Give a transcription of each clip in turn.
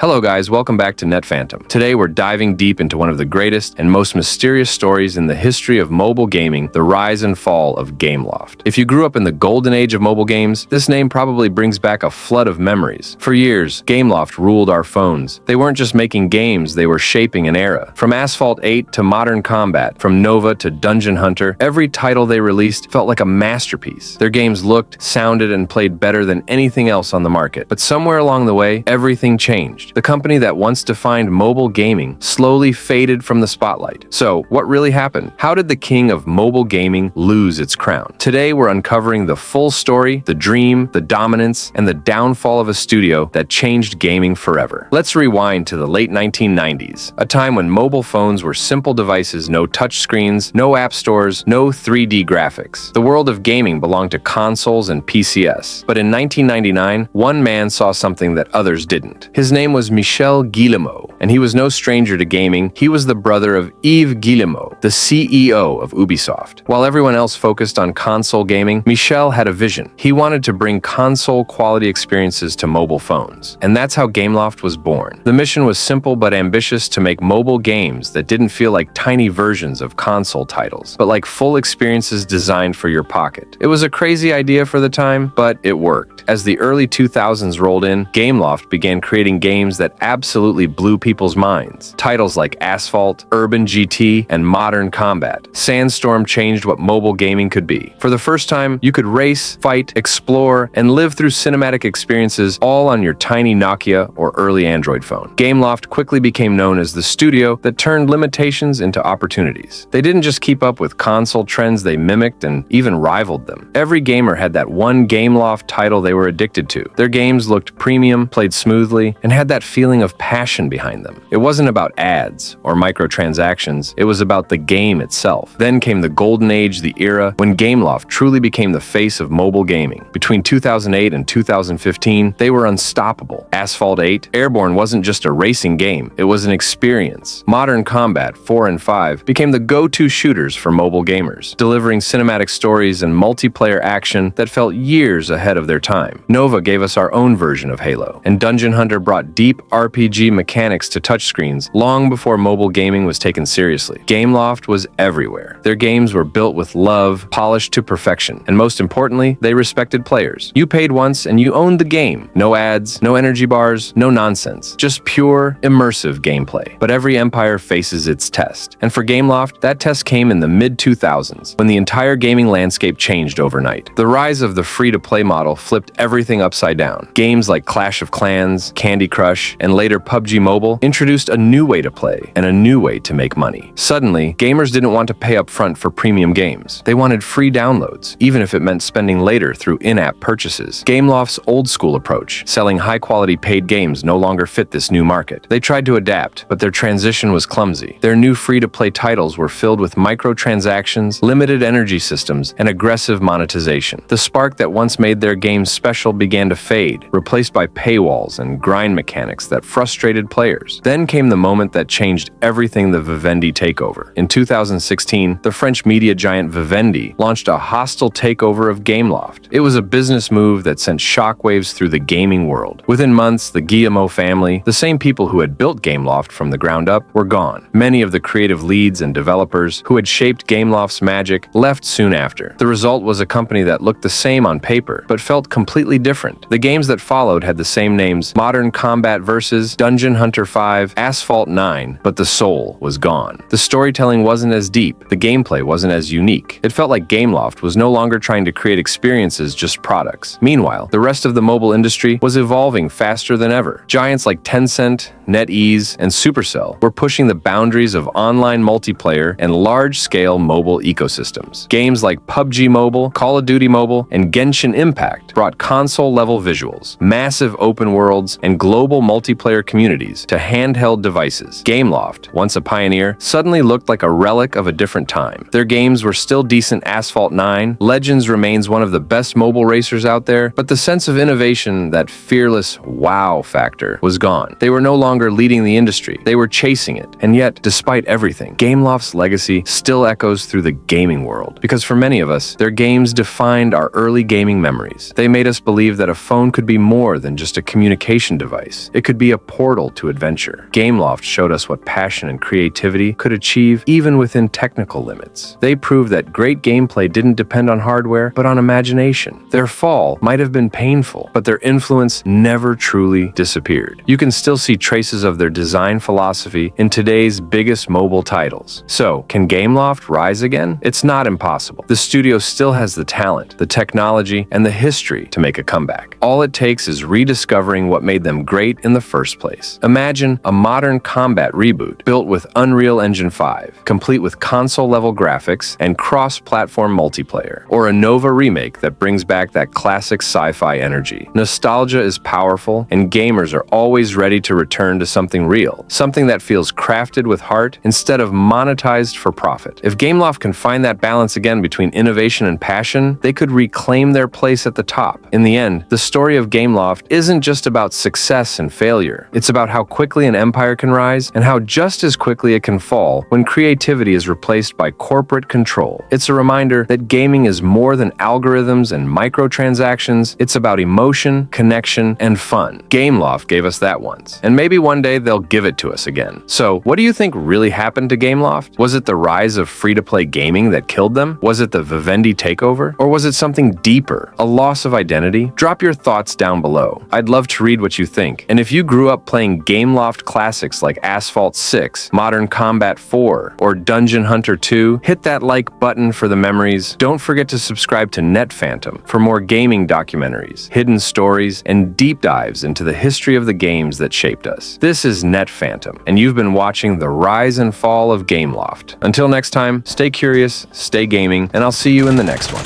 Hello guys, welcome back to Net Phantom. Today we're diving deep into one of the greatest and most mysterious stories in the history of mobile gaming, the rise and fall of Gameloft. If you grew up in the golden age of mobile games, this name probably brings back a flood of memories. For years, Gameloft ruled our phones. They weren't just making games, they were shaping an era. From Asphalt 8 to Modern Combat, from N.O.V.A to Dungeon Hunter, every title they released felt like a masterpiece. Their games looked, sounded, and played better than anything else on the market. But somewhere along the way, everything changed. The company that once defined mobile gaming slowly faded from the spotlight. So, what really happened? How did the king of mobile gaming lose its crown? Today, we're uncovering the full story, the dream, the dominance, and the downfall of a studio that changed gaming forever. Let's rewind to the late 1990s, a time when mobile phones were simple devices, no touchscreens, no app stores, no 3D graphics. The world of gaming belonged to consoles and PCs. But in 1999, one man saw something that others didn't. His name was Michel Guillemot, and he was no stranger to gaming. He was the brother of Yves Guillemot, the CEO of Ubisoft. While everyone else focused on console gaming, Michel had a vision. He wanted to bring console-quality experiences to mobile phones. And that's how Gameloft was born. The mission was simple but ambitious: to make mobile games that didn't feel like tiny versions of console titles, but like full experiences designed for your pocket. It was a crazy idea for the time, but it worked. As the early 2000s rolled in, Gameloft began creating games that absolutely blew people's minds. Titles like Asphalt, Urban GT, and Modern Combat. Sandstorm changed what mobile gaming could be. For the first time, you could race, fight, explore, and live through cinematic experiences all on your tiny Nokia or early Android phone. Gameloft quickly became known as the studio that turned limitations into opportunities. They didn't just keep up with console trends, they mimicked and even rivaled them. Every gamer had that one Gameloft title they were addicted to. Their games looked premium, played smoothly, and had that feeling of passion behind them. It wasn't about ads or microtransactions, it was about the game itself. Then came the golden age, the era when Gameloft truly became the face of mobile gaming. Between 2008 and 2015, they were unstoppable. Asphalt 8, Airborne wasn't just a racing game, it was an experience. Modern Combat 4 and 5 became the go-to shooters for mobile gamers, delivering cinematic stories and multiplayer action that felt years ahead of their time. N.O.V.A gave us our own version of Halo, and Dungeon Hunter brought deep RPG mechanics to touchscreens long before mobile gaming was taken seriously. Gameloft was everywhere. Their games were built with love, polished to perfection, and most importantly, they respected players. You paid once and you owned the game. No ads, no energy bars, no nonsense. Just pure, immersive gameplay. But every empire faces its test. And for Gameloft, that test came in the mid-2000s, when the entire gaming landscape changed overnight. The rise of the free-to-play model flipped everything upside down. Games like Clash of Clans, Candy Crush, and later PUBG Mobile introduced a new way to play and a new way to make money. Suddenly, gamers didn't want to pay up front for premium games. They wanted free downloads, even if it meant spending later through in-app purchases. Gameloft's old-school approach, selling high-quality paid games, no longer fit this new market. They tried to adapt, but their transition was clumsy. Their new free-to-play titles were filled with microtransactions, limited energy systems, and aggressive monetization. The spark that once made their games special began to fade, replaced by paywalls and grind mechanics that frustrated players. Then came the moment that changed everything: the Vivendi takeover. In 2016, the French media giant Vivendi launched a hostile takeover of Gameloft. It was a business move that sent shockwaves through the gaming world. Within months, the Guillemot family, the same people who had built Gameloft from the ground up, were gone. Many of the creative leads and developers who had shaped Gameloft's magic left soon after. The result was a company that looked the same on paper, but felt completely different. The games that followed had the same names: Modern Combat vs. Dungeon Hunter 5, Asphalt 9, but the soul was gone. The storytelling wasn't as deep, the gameplay wasn't as unique. It felt like Gameloft was no longer trying to create experiences, just products. Meanwhile, the rest of the mobile industry was evolving faster than ever. Giants like Tencent, NetEase, and Supercell were pushing the boundaries of online multiplayer and large-scale mobile ecosystems. Games like PUBG Mobile, Call of Duty Mobile, and Genshin Impact brought console-level visuals, massive open worlds, and global multiplayer communities to handheld devices. Gameloft, once a pioneer, suddenly looked like a relic of a different time. Their games were still decent. Asphalt 9, Legends remains one of the best mobile racers out there, but the sense of innovation, that fearless wow factor, was gone. They were no longer leading the industry, they were chasing it. And yet, despite everything, Gameloft's legacy still echoes through the gaming world. Because for many of us, their games defined our early gaming memories. They made us believe that a phone could be more than just a communication device. games. It could be a portal to adventure. Gameloft showed us what passion and creativity could achieve even within technical limits. They proved that great gameplay didn't depend on hardware, but on imagination. Their fall might have been painful, but their influence never truly disappeared. You can still see traces of their design philosophy in today's biggest mobile titles. So, can Gameloft rise again? It's not impossible. The studio still has the talent, the technology, and the history to make a comeback. All it takes is rediscovering what made them great in the first place. Imagine a modern combat reboot built with Unreal Engine 5, complete with console-level graphics and cross-platform multiplayer, or a N.O.V.A remake that brings back that classic sci-fi energy. Nostalgia is powerful, and gamers are always ready to return to something real, something that feels crafted with heart instead of monetized for profit. If Gameloft can find that balance again between innovation and passion, they could reclaim their place at the top. In the end, the story of Gameloft isn't just about success and failure. It's about how quickly an empire can rise and how just as quickly it can fall when creativity is replaced by corporate control. It's a reminder that gaming is more than algorithms and microtransactions. It's about emotion, connection, and fun. Gameloft gave us that once, and maybe one day they'll give it to us again. So, what do you think really happened to Gameloft? Was it the rise of free-to-play gaming that killed them? Was it the Vivendi takeover? Or was it something deeper, a loss of identity? Drop your thoughts down below. I'd love to read what you think. And if you grew up playing Gameloft classics like Asphalt 6, Modern Combat 4, or Dungeon Hunter 2, hit that like button for the memories. Don't forget to subscribe to Net Phantom for more gaming documentaries, hidden stories, and deep dives into the history of the games that shaped us. This is Net Phantom, and you've been watching the rise and fall of Gameloft. Until next time, stay curious, stay gaming, and I'll see you in the next one.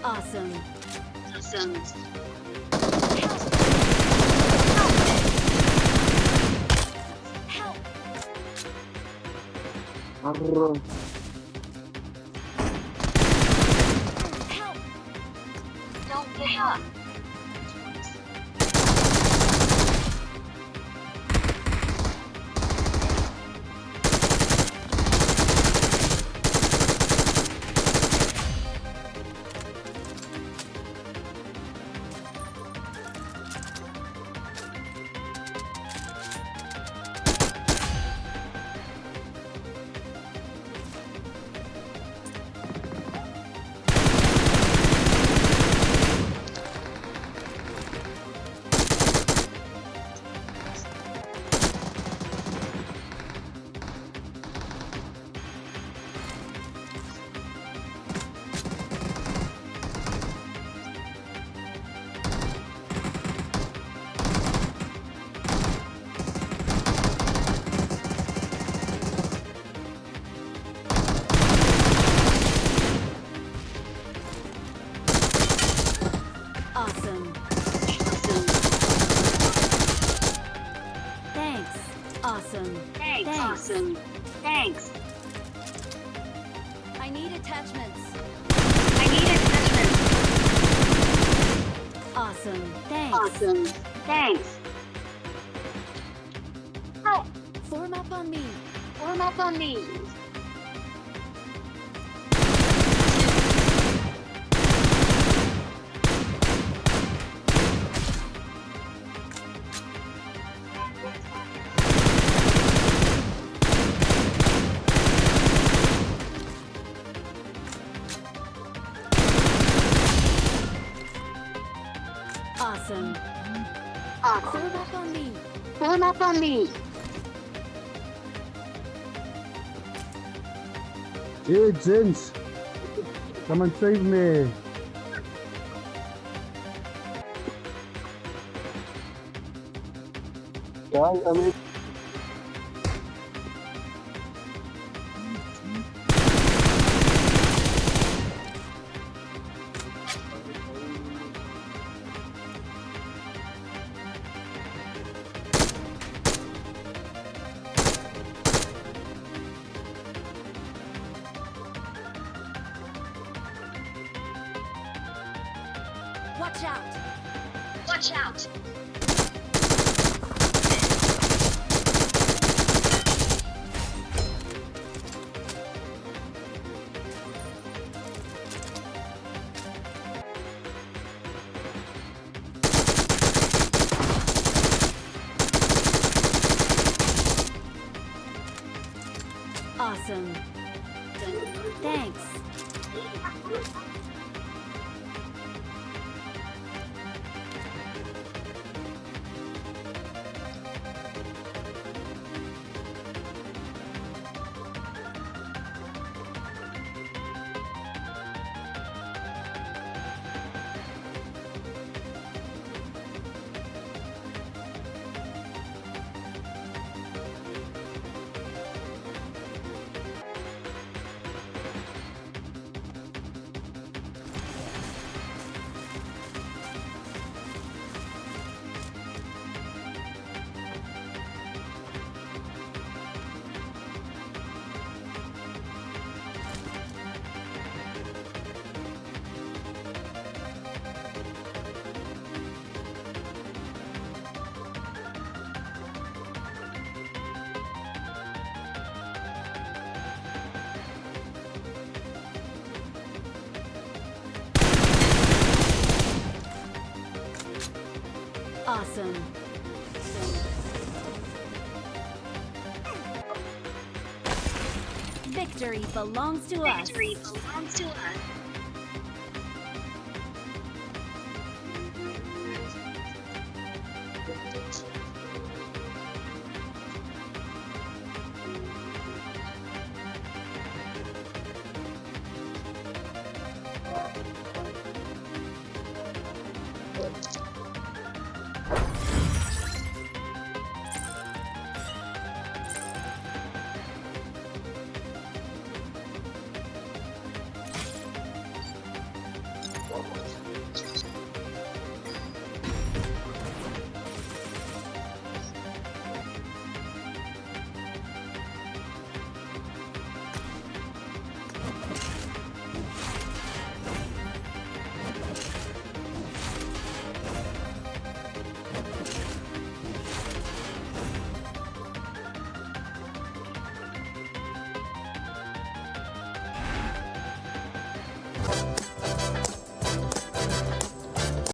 Awesome. Awesome. Help. Help. Help. Don't give up. Awesome. Thanks. Awesome. Thanks. Awesome. Thanks. I need attachments. Awesome. Thanks. Awesome. Thanks. Hi. Form up on me. Form up on me. Awesome. Form up on me. Form up on me. Hey, gents. Come and save me. Guys, I mean... Watch out! Watch out! Awesome. Thanks. Awesome. Victory belongs to us. Victory belongs to us.